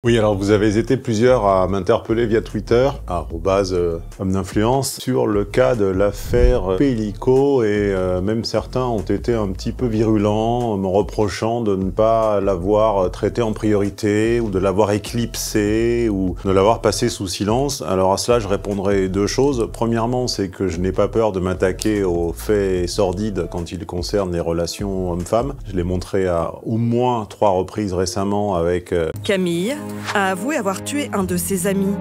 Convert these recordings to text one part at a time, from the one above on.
Oui, alors vous avez été plusieurs à m'interpeller via Twitter, @homme d'influence, sur le cas de l'affaire Pélico et même certains ont été un petit peu virulents, me reprochant de ne pas l'avoir traité en priorité ou de l'avoir éclipsé ou de l'avoir passé sous silence. Alors à cela, je répondrai deux choses. Premièrement, c'est que je n'ai pas peur de m'attaquer aux faits sordides quand ils concernent les relations hommes-femmes. Je l'ai montré à au moins 3 reprises récemment avec Camille a avoué avoir tué un de ses amis,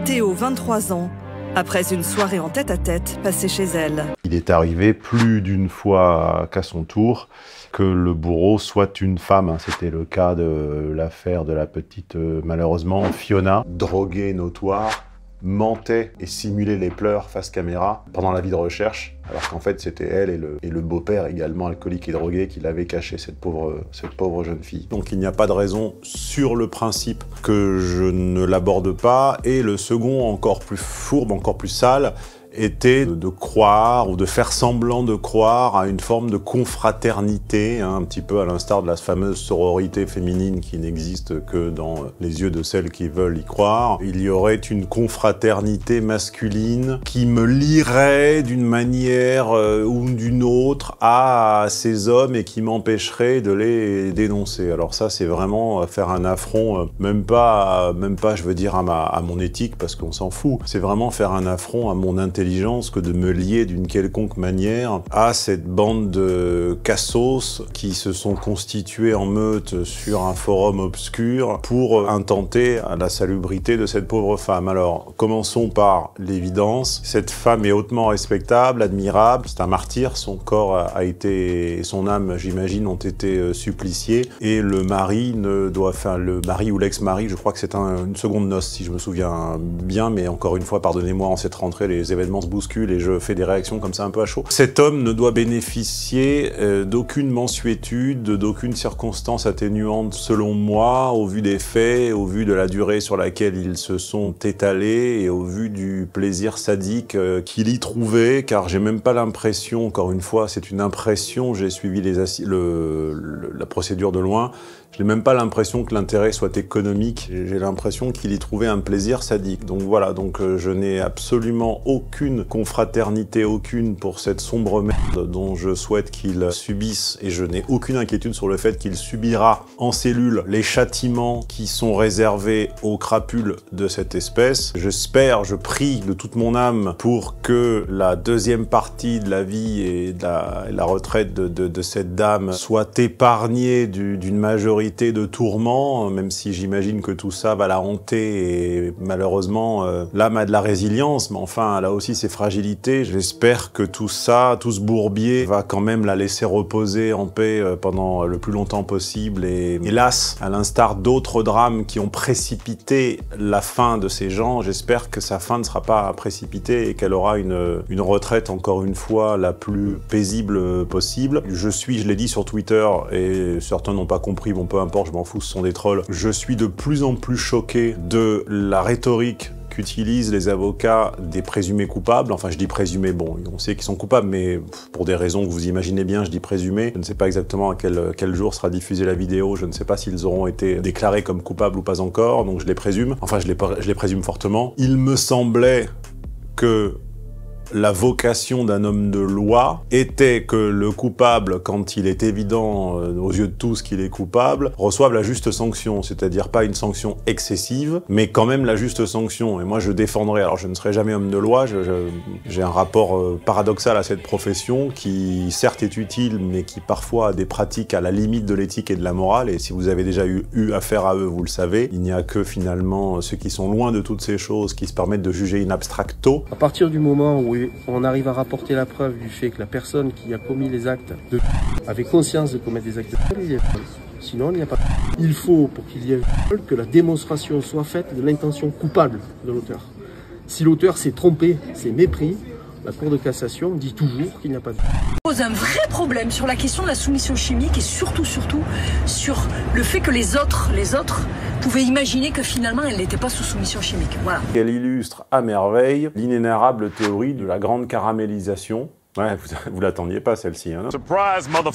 Théo, 23 ans, après une soirée en tête-à-tête passée chez elle. Il est arrivé plus d'une fois qu'à son tour que le bourreau soit une femme. C'était le cas de l'affaire de la petite, malheureusement, Fiona, droguée notoire, mentait et simulait les pleurs face caméra pendant la vie de recherche, alors qu'en fait c'était elle et le beau-père également alcoolique et drogué qui l'avaient caché, cette pauvre jeune fille. Donc il n'y a pas de raison sur le principe que je ne l'aborde pas, et le second, encore plus fourbe, encore plus sale, était de croire ou de faire semblant de croire à une forme de confraternité, un petit peu à l'instar de la fameuse sororité féminine qui n'existe que dans les yeux de celles qui veulent y croire. Il y aurait une confraternité masculine qui me lierait d'une manière ou d'une autre à ces hommes et qui m'empêcherait de les dénoncer. Alors ça, c'est vraiment faire un affront, même pas je veux dire à mon éthique, parce qu'on s'en fout. C'est vraiment faire un affront à mon intelligence que de me lier d'une quelconque manière à cette bande de cassos qui se sont constitués en meute sur un forum obscur pour intenter à la salubrité de cette pauvre femme. Alors, commençons par l'évidence. Cette femme est hautement respectable, admirable, c'est un martyr, son corps a été, son âme, j'imagine, ont été suppliciés, et le mari le mari ou l'ex-mari, je crois que c'est une seconde noce, si je me souviens bien, mais encore une fois, pardonnez-moi, en cette rentrée, les événements se bousculent et je fais des réactions comme ça un peu à chaud. Cet homme ne doit bénéficier d'aucune mensuétude, d'aucune circonstance atténuante selon moi, au vu des faits, au vu de la durée sur laquelle ils se sont étalés et au vu du plaisir sadique qu'il y trouvait, car j'ai même pas l'impression, encore une fois, c'est une impression, j'ai suivi la procédure de loin, je n'ai même pas l'impression que l'intérêt soit économique, j'ai l'impression qu'il y trouvait un plaisir sadique. Donc voilà, je n'ai absolument aucune confraternité, aucune pour cette sombre merde dont je souhaite qu'il subisse, et je n'ai aucune inquiétude sur le fait qu'il subira en cellule les châtiments qui sont réservés aux crapules de cette espèce. J'espère, je prie de toute mon âme pour que la deuxième partie de la vie et de la retraite de cette dame soit épargnée d'une majorité de tourments, même si j'imagine que tout ça va la hanter, et malheureusement l'âme a de la résilience, mais enfin elle a aussi ses fragilités. J'espère que tout ça, tout ce bourbier va quand même la laisser reposer en paix pendant le plus longtemps possible, et hélas, à l'instar d'autres drames qui ont précipité la fin de ces gens, j'espère que sa fin ne sera pas précipitée et qu'elle aura une retraite, encore une fois, la plus paisible possible. Je l'ai dit sur Twitter, et certains n'ont pas compris, bon peu importe, je m'en fous, ce sont des trolls. Je suis de plus en plus choqué de la rhétorique qu'utilisent les avocats des présumés coupables. Enfin, je dis présumés, bon, on sait qu'ils sont coupables, mais pour des raisons que vous imaginez bien, je dis présumés. Je ne sais pas exactement à quel jour sera diffusée la vidéo, je ne sais pas s'ils auront été déclarés comme coupables ou pas encore, donc je les présume. Enfin, je les présume fortement. Il me semblait que la vocation d'un homme de loi était que le coupable, quand il est évident aux yeux de tous qu'il est coupable, reçoive la juste sanction, c'est-à-dire pas une sanction excessive, mais quand même la juste sanction. Et moi je défendrai, alors je ne serai jamais homme de loi, j'ai un rapport paradoxal à cette profession qui certes est utile, mais qui parfois a des pratiques à la limite de l'éthique et de la morale, et si vous avez déjà eu affaire à eux, vous le savez, il n'y a que finalement ceux qui sont loin de toutes ces choses qui se permettent de juger in abstracto. À partir du moment où on arrive à rapporter la preuve du fait que la personne qui a commis les actes avait conscience de commettre des actes de il y a viol. Sinon, il n'y a pas. Il faut, pour qu'il y ait viol, que la démonstration soit faite de l'intention coupable de l'auteur. Si l'auteur s'est trompé, c'est mépris, la Cour de cassation dit toujours qu'il n'y a pas de viol. Pose un vrai problème sur la question de la soumission chimique et surtout sur le fait que les autres pouvaient imaginer que finalement elle n'était pas sous soumission chimique. Voilà. Elle illustre à merveille l'inénarrable théorie de la grande caramélisation. Ouais, vous l'attendiez pas celle-ci. Hein.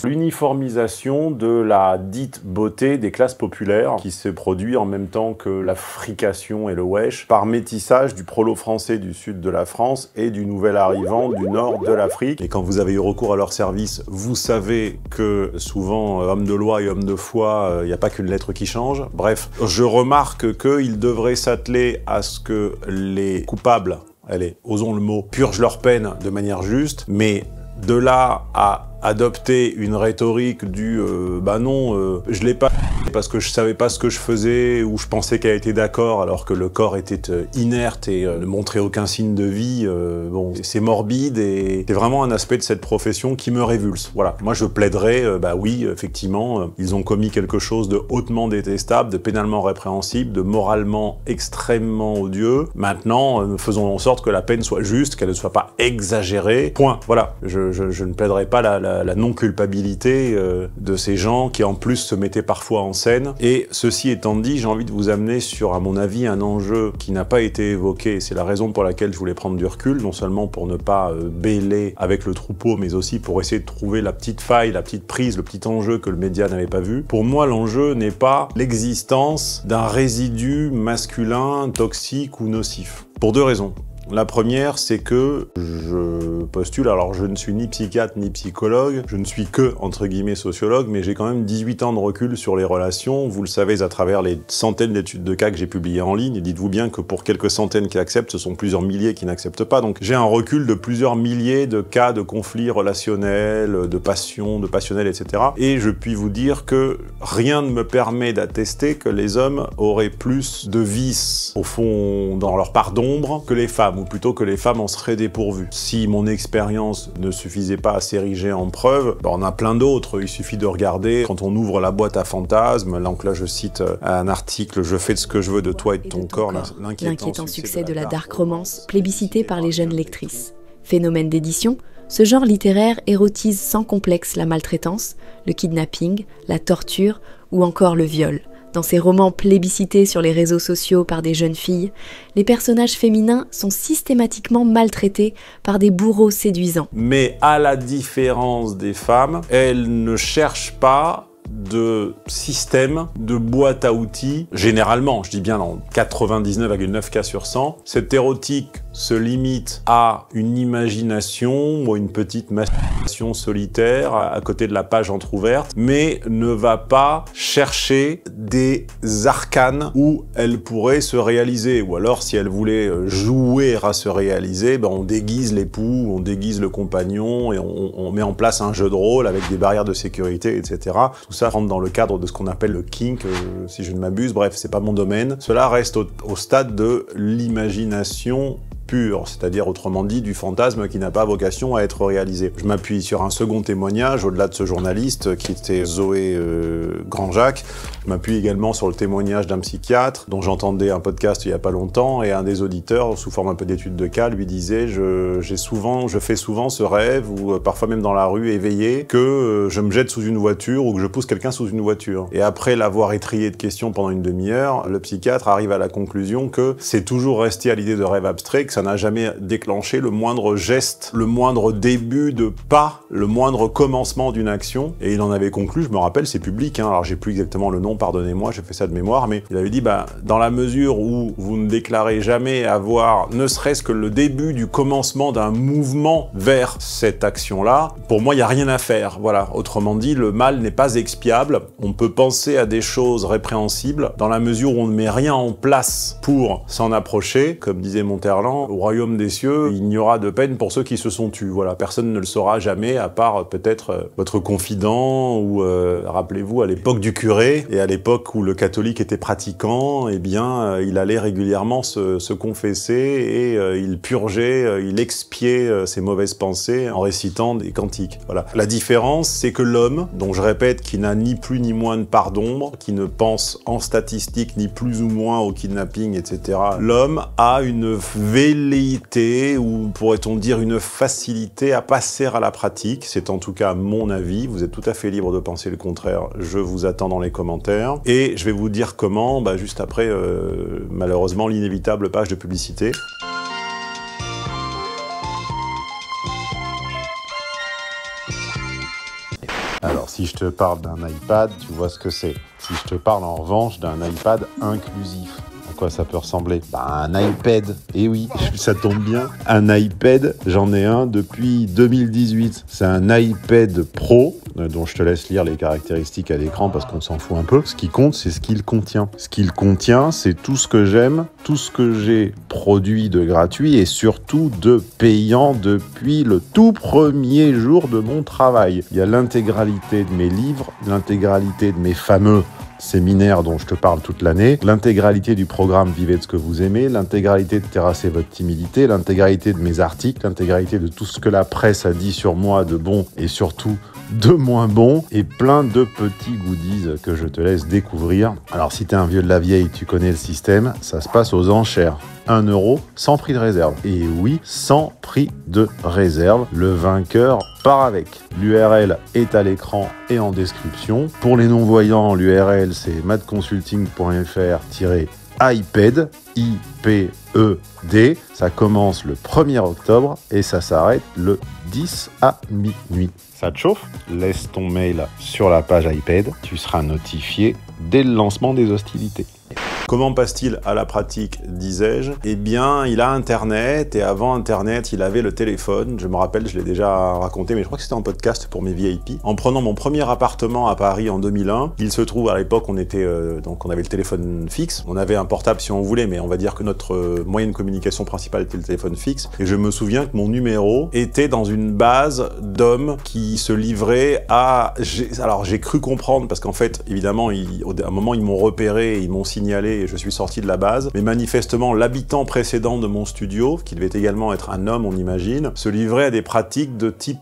L'uniformisation de la dite beauté des classes populaires qui se produit en même temps que la frication et le wesh par métissage du prolo français du sud de la France et du nouvel arrivant du nord de l'Afrique. Et quand vous avez eu recours à leur service, vous savez que souvent, homme de loi et homme de foi, il n'y a pas qu'une lettre qui change. Bref, je remarque qu'ils devraient s'atteler à ce que les coupables, allez, osons le mot, purgent leur peine de manière juste, mais de là à adopter une rhétorique du bah non, je l'ai pas parce que je savais pas ce que je faisais ou je pensais qu'elle était d'accord alors que le corps était inerte et ne montrait aucun signe de vie. Bon, c'est morbide et c'est vraiment un aspect de cette profession qui me révulse. Voilà, moi je plaiderais, bah oui, effectivement, ils ont commis quelque chose de hautement détestable, de pénalement répréhensible, de moralement extrêmement odieux. Maintenant, faisons en sorte que la peine soit juste, qu'elle ne soit pas exagérée. Point. Voilà, je ne plaiderais pas la non-culpabilité de ces gens qui en plus se mettaient parfois en scène. Et ceci étant dit, j'ai envie de vous amener sur, à mon avis, un enjeu qui n'a pas été évoqué. C'est la raison pour laquelle je voulais prendre du recul, non seulement pour ne pas bêler avec le troupeau, mais aussi pour essayer de trouver la petite faille, la petite prise, le petit enjeu que le média n'avait pas vu. Pour moi, l'enjeu n'est pas l'existence d'un résidu masculin toxique ou nocif. Pour deux raisons. La première, c'est que je postule, alors je ne suis ni psychiatre ni psychologue, je ne suis que, entre guillemets, sociologue, mais j'ai quand même 18 ans de recul sur les relations, vous le savez à travers les centaines d'études de cas que j'ai publiées en ligne, et dites-vous bien que pour quelques centaines qui acceptent, ce sont plusieurs milliers qui n'acceptent pas, donc j'ai un recul de plusieurs milliers de cas de conflits relationnels, de passion, de passionnels, etc. Et je puis vous dire que rien ne me permet d'attester que les hommes auraient plus de vices, au fond, dans leur part d'ombre, que les femmes, ou plutôt que les femmes en seraient dépourvues. Si mon expérience ne suffisait pas à s'ériger en preuve, ben on a plein d'autres. Il suffit de regarder quand on ouvre la boîte à fantasmes. Donc là, je cite un article « Je fais de ce que je veux de toi et de ton corps ». L'inquiétant succès de la dark romance, plébiscité par les jeunes lectrices. Phénomène d'édition, ce genre littéraire érotise sans complexe la maltraitance, le kidnapping, la torture ou encore le viol. Dans ces romans plébiscités sur les réseaux sociaux par des jeunes filles, les personnages féminins sont systématiquement maltraités par des bourreaux séduisants. Mais à la différence des femmes, elles ne cherchent pas de système, de boîte à outils. Généralement, je dis bien dans 99,9 cas sur 100, cette érotique se limite à une imagination ou une petite masturbation solitaire à côté de la page entrouverte, mais ne va pas chercher des arcanes où elle pourrait se réaliser. Ou alors, si elle voulait jouer à se réaliser, ben on déguise l'époux, on déguise le compagnon et on met en place un jeu de rôle avec des barrières de sécurité, etc. Tout ça rentre dans le cadre de ce qu'on appelle le kink, si je ne m'abuse. Bref, c'est pas mon domaine. Cela reste au stade de l'imagination pure, c'est-à-dire autrement dit du fantasme qui n'a pas vocation à être réalisé. Je m'appuie sur un second témoignage, au-delà de ce journaliste qui était Zoé Grandjacques. Je m'appuie également sur le témoignage d'un psychiatre dont j'entendais un podcast il n'y a pas longtemps, et un des auditeurs, sous forme un peu d'étude de cas, lui disait je fais souvent ce rêve, ou parfois même dans la rue éveillé, que je me jette sous une voiture ou que je pousse quelqu'un sous une voiture. Et après l'avoir étrillé de questions pendant une demi-heure, le psychiatre arrive à la conclusion que c'est toujours resté à l'idée de rêve abstrait, que ça n'a jamais déclenché le moindre geste, le moindre début de pas, le moindre commencement d'une action. Et il en avait conclu, je me rappelle, c'est public, hein, alors j'ai plus exactement le nom, pardonnez-moi, j'ai fait ça de mémoire, mais il avait dit, bah, dans la mesure où vous ne déclarez jamais avoir, ne serait-ce que le début du commencement d'un mouvement vers cette action-là, pour moi, il n'y a rien à faire. Voilà, autrement dit, le mal n'est pas expiable. On peut penser à des choses répréhensibles dans la mesure où on ne met rien en place pour s'en approcher. Comme disait Monterland, au royaume des cieux, il n'y aura de peine pour ceux qui se sont tus. Voilà, personne ne le saura jamais, à part peut-être votre confident, ou rappelez-vous, à l'époque du curé, et à l'époque où le catholique était pratiquant, eh bien, il allait régulièrement se confesser, et il purgeait, il expiait ses mauvaises pensées en récitant des cantiques. Voilà. La différence, c'est que l'homme, dont je répète, qui n'a ni plus ni moins de part d'ombre, qui ne pense en statistique ni plus ou moins au kidnapping, etc., l'homme a une velléité, ou pourrait-on dire une facilité à passer à la pratique. C'est en tout cas mon avis. Vous êtes tout à fait libre de penser le contraire. Je vous attends dans les commentaires. Et je vais vous dire comment, bah, juste après, malheureusement, l'inévitable page de publicité. Si je te parle d'un iPad, tu vois ce que c'est. Si je te parle en revanche d'un iPad inclusif, à quoi ça peut ressembler? Un iPad, eh oui, ça tombe bien. Un iPad, j'en ai un depuis 2018. C'est un iPad Pro, dont je te laisse lire les caractéristiques à l'écran parce qu'on s'en fout un peu. Ce qui compte, c'est ce qu'il contient. Ce qu'il contient, c'est tout ce que j'aime, tout ce que j'ai produit de gratuit et surtout de payant depuis le tout premier jour de mon travail. Il y a l'intégralité de mes livres, l'intégralité de mes fameux séminaire dont je te parle toute l'année, l'intégralité du programme Vivez de ce que vous aimez, l'intégralité de Terrasser votre timidité, l'intégralité de mes articles, l'intégralité de tout ce que la presse a dit sur moi de bon et surtout de moins bon, et plein de petits goodies que je te laisse découvrir. Alors si t'es un vieux de la vieille, tu connais le système, ça se passe aux enchères. 1 € sans prix de réserve. Et oui, sans prix de réserve. Le vainqueur part avec. L'URL est à l'écran et en description. Pour les non-voyants, l'URL c'est madconsulting.fr-iPed, I-P-E-D. Ça commence le 1er octobre et ça s'arrête le 10 à minuit. Ça te chauffe? Laisse ton mail sur la page iPad. Tu seras notifié dès le lancement des hostilités. Comment passe-t-il à la pratique, disais-je? Eh bien, il a Internet, et avant Internet, il avait le téléphone. Je me rappelle, je l'ai déjà raconté, mais je crois que c'était en podcast pour mes VIP. En prenant mon premier appartement à Paris en 2001, il se trouve, à l'époque, on était donc on avait le téléphone fixe. On avait un portable si on voulait, mais on va dire que notre moyen de communication principale était le téléphone fixe. Et je me souviens que mon numéro était dans une base d'hommes qui se livraient à... Alors, j'ai cru comprendre, parce qu'en fait, évidemment, à un moment, ils m'ont repéré, ils m'ont signalé, et je suis sorti de la base. Mais manifestement, l'habitant précédent de mon studio, qui devait également être un homme, on imagine, se livrait à des pratiques de type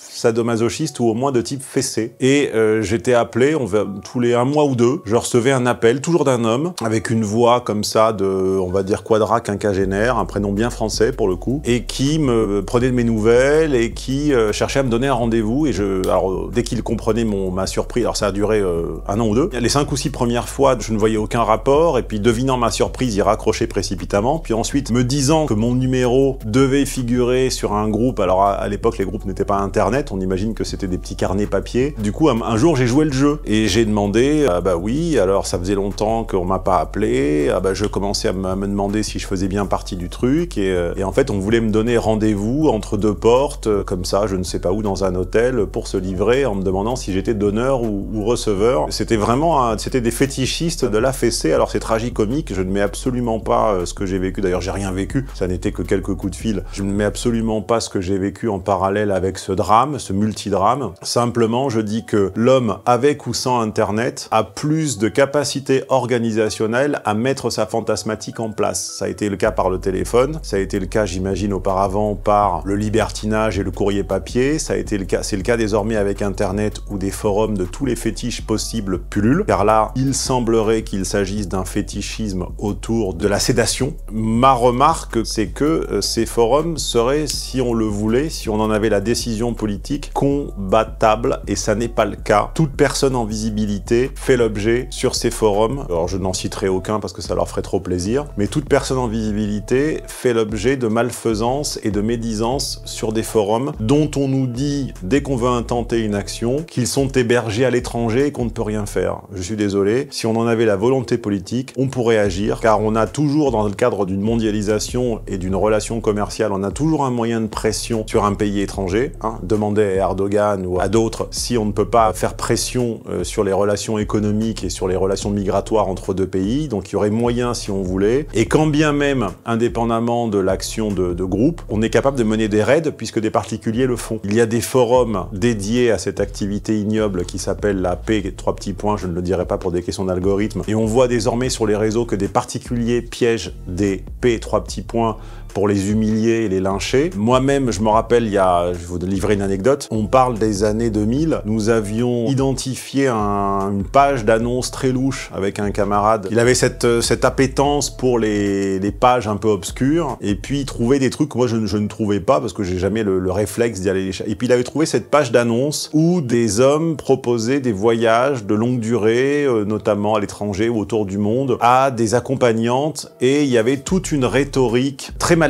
sadomasochiste ou au moins de type fessé. Et j'étais appelé, tous les 1 mois ou 2, je recevais un appel, toujours d'un homme, avec une voix comme ça de, on va dire, quadra-quinquagénaire, un prénom bien français pour le coup, et qui me prenait de mes nouvelles et qui cherchait à me donner un rendez-vous. Et alors, dès qu'il comprenait ma surprise, alors ça a duré 1 an ou 2, les 5 ou 6 premières fois, je ne voyais aucun rapport, et puis devinant ma surprise, il raccrochait précipitamment, puis ensuite, me disant que mon numéro devait figurer sur un groupe, alors à l'époque, les groupes n'étaient pas Internet, on imagine que c'était des petits carnets papier. Du coup, un jour, j'ai joué le jeu et j'ai demandé, bah oui, alors ça faisait longtemps qu'on m'a pas appelé, je commençais à me demander si je faisais bien partie du truc et en fait, on voulait me donner rendez-vous entre 2 portes, comme ça, je ne sais pas où, dans un hôtel, pour se livrer en me demandant si j'étais donneur ou receveur. C'était vraiment, c'était des fétichistes de la fessée. Alors c'est tragicomique, je ne mets absolument pas ce que j'ai vécu, d'ailleurs j'ai rien vécu, ça n'était que quelques coups de fil, je ne mets absolument pas ce que j'ai vécu en parallèle avec ce drame, ce multidrame. Simplement, je dis que l'homme, avec ou sans Internet, a plus de capacité organisationnelle à mettre sa fantasmatique en place. Ça a été le cas par le téléphone, ça a été le cas, j'imagine, auparavant par le libertinage et le courrier papier, ça a été le cas, c'est le cas désormais avec Internet où des forums de tous les fétiches possibles pullulent, car là, il semblerait qu'il s'agisse d'un fétichisme autour de la sédation. Ma remarque, c'est que ces forums seraient, si on le voulait, si on en avait la décision politique, combattable, et ça n'est pas le cas. Toute personne en visibilité fait l'objet sur ces forums, alors je n'en citerai aucun parce que ça leur ferait trop plaisir, mais toute personne en visibilité fait l'objet de malfaisance et de médisance sur des forums dont on nous dit, dès qu'on veut intenter une action, qu'ils sont hébergés à l'étranger et qu'on ne peut rien faire. Je suis désolé, si on en avait la volonté politique, on pourrait agir, car on a toujours, dans le cadre d'une mondialisation et d'une relation commerciale, on a toujours un moyen de pression sur un pays étranger, demander à Erdogan ou à d'autres si on ne peut pas faire pression sur les relations économiques et sur les relations migratoires entre 2 pays, donc il y aurait moyen si on voulait, et quand bien même, indépendamment de l'action de groupe, on est capable de mener des raids puisque des particuliers le font. Il y a des forums dédiés à cette activité ignoble qui s'appelle la P, 3 petits points, je ne le dirai pas pour des questions d'algorithme, et on voit désormais sur les réseaux que des particuliers piègent des P, 3 petits points pour les humilier et les lyncher. Moi-même, je me rappelle, je vais vous livrer une anecdote, on parle des années 2000, nous avions identifié une page d'annonce très louche avec un camarade. Il avait cette appétence pour les pages un peu obscures, et puis il trouvait des trucs que moi je ne trouvais pas, parce que j'ai jamais le réflexe d'y aller les chercher. Et puis il avait trouvé cette page d'annonce où des hommes proposaient des voyages de longue durée, notamment à l'étranger ou autour du monde, à des accompagnantes, et il y avait toute une rhétorique très malsaine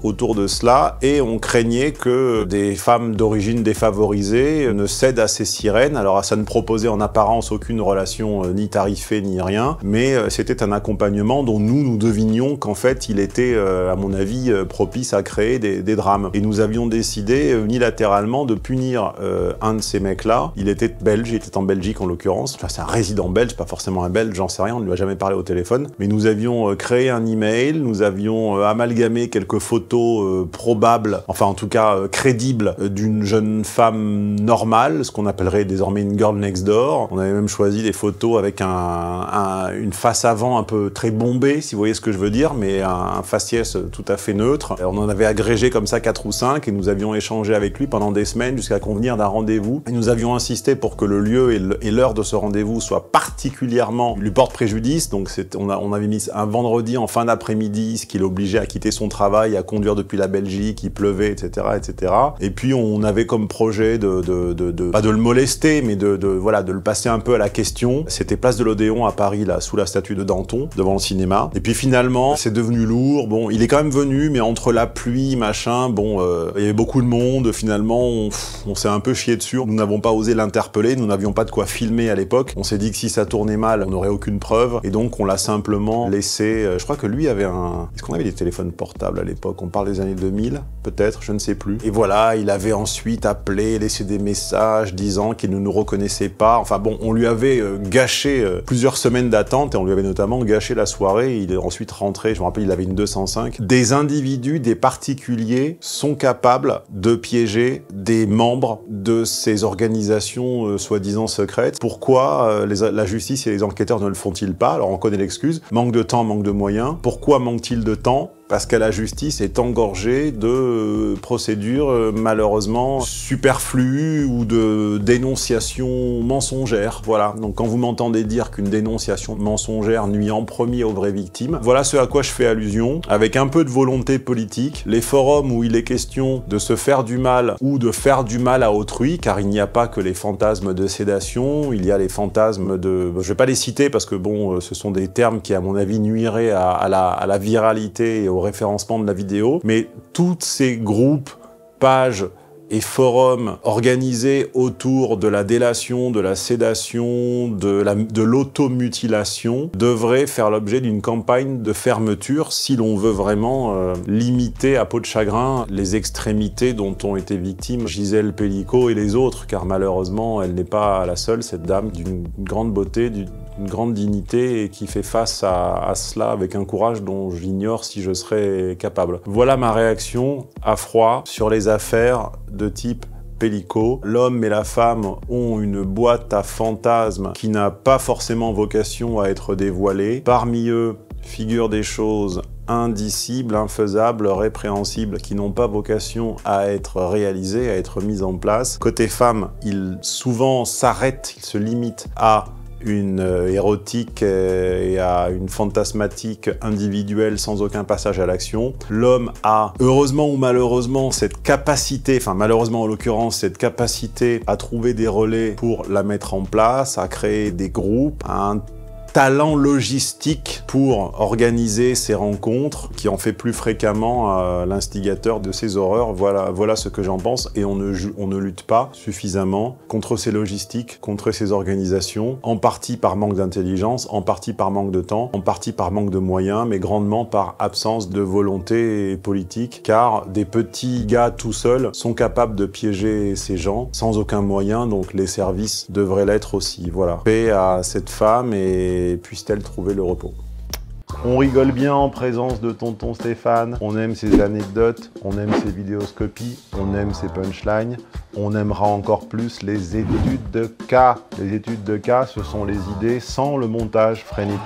autour de cela, et on craignait que des femmes d'origine d'origine défavorisée ne cède à ces sirènes. Alors ça ne proposait en apparence aucune relation ni tarifée ni rien, mais c'était un accompagnement dont nous devinions qu'en fait il était, à mon avis, propice à créer des drames. Et nous avions décidé unilatéralement de punir un de ces mecs-là. Il était belge, il était en Belgique en l'occurrence. Enfin, c'est un résident belge, pas forcément un belge, j'en sais rien, on ne lui a jamais parlé au téléphone. Mais nous avions créé un email, nous avions amalgamé quelques photos probables, enfin en tout cas crédibles, d'une jeune femme normale, ce qu'on appellerait désormais une girl next door. On avait même choisi des photos avec une face avant un peu très bombée, si vous voyez ce que je veux dire, mais un faciès tout à fait neutre. On en avait agrégé comme ça 4 ou 5 et nous avions échangé avec lui pendant des semaines jusqu'à convenir d'un rendez-vous. Et nous avions insisté pour que le lieu et l'heure de ce rendez-vous soient particulièrement lui portent préjudice. Donc on avait mis un vendredi en fin d'après-midi, ce qui l'obligeait à quitter son travail, à conduire depuis la Belgique, il pleuvait, etc., etc. Et puis on avait comme projet pas de le molester, mais voilà, de le passer un peu à la question. C'était place de l'Odéon à Paris, là, sous la statue de Danton, devant le cinéma. Et puis finalement, c'est devenu lourd. Bon, il est quand même venu, mais entre la pluie, machin, bon, il y avait beaucoup de monde. Finalement, on s'est un peu chié dessus. Nous n'avons pas osé l'interpeller, nous n'avions pas de quoi filmer à l'époque. On s'est dit que si ça tournait mal, on n'aurait aucune preuve. Et donc, on l'a simplement laissé. Je crois que lui avait Est-ce qu'on avait des téléphones portables à l'époque? On parle des années 2000, peut-être, je ne sais plus. Et voilà, il avait ensuite appelé, laissé des messages disant qu'il ne nous reconnaissait pas. Enfin bon, on lui avait gâché plusieurs semaines d'attente et on lui avait notamment gâché la soirée. Il est ensuite rentré, je me rappelle, il avait une 205. Des individus, des particuliers sont capables de piéger des membres de ces organisations soi-disant secrètes. Pourquoi la justice et les enquêteurs ne le font-ils pas? Alors on connaît l'excuse, manque de temps, manque de moyens. Pourquoi manque-t-il de temps? Parce que la justice est engorgée de procédures malheureusement superflues ou de dénonciations mensongères. Voilà, donc quand vous m'entendez dire qu'une dénonciation mensongère nuit en premier aux vraies victimes, voilà ce à quoi je fais allusion. Avec un peu de volonté politique, les forums où il est question de se faire du mal ou de faire du mal à autrui, car il n'y a pas que les fantasmes de sédation, il y a les fantasmes de... Je vais pas les citer parce que bon, ce sont des termes qui à mon avis nuiraient à la viralité et au référencement de la vidéo, mais tous ces groupes, pages et forums organisés autour de la délation, de la sédation, de l'automutilation devraient faire l'objet d'une campagne de fermeture si l'on veut vraiment limiter à peau de chagrin les extrémités dont ont été victimes Gisèle Pelicot et les autres, car malheureusement elle n'est pas la seule, cette dame d'une grande beauté, d'une grande dignité et qui fait face à cela avec un courage dont j'ignore si je serais capable. Voilà ma réaction à froid sur les affaires de type Pelicot. L'homme et la femme ont une boîte à fantasmes qui n'a pas forcément vocation à être dévoilée. Parmi eux figurent des choses indicibles, infaisables, répréhensibles, qui n'ont pas vocation à être réalisées, à être mises en place. Côté femme, il souvent s'arrête, il se limite à une érotique et à une fantasmatique individuelle sans aucun passage à l'action. L'homme a, heureusement ou malheureusement, cette capacité, enfin malheureusement en l'occurrence, cette capacité à trouver des relais pour la mettre en place, à créer des groupes, à un talent logistique pour organiser ces rencontres qui en fait plus fréquemment l'instigateur de ces horreurs. Voilà ce que j'en pense, et on ne lutte pas suffisamment contre ces logistiques, contre ces organisations, en partie par manque d'intelligence, en partie par manque de temps, en partie par manque de moyens, mais grandement par absence de volonté politique, car des petits gars tout seuls sont capables de piéger ces gens sans aucun moyen, donc les services devraient l'être aussi. Voilà. Paix à cette femme et puisse-t-elle trouver le repos. On rigole bien en présence de tonton Stéphane, on aime ses anecdotes, on aime ses vidéoscopies, on aime ses punchlines, on aimera encore plus les études de cas. Les études de cas, ce sont les idées sans le montage frénétique,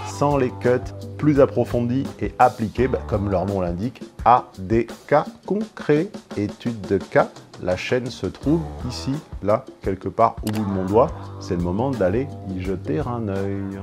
sans les cuts, plus approfondis et appliqués, comme leur nom l'indique, à des cas concrets. Études de cas, la chaîne se trouve ici, là, quelque part au bout de mon doigt. C'est le moment d'aller y jeter un œil.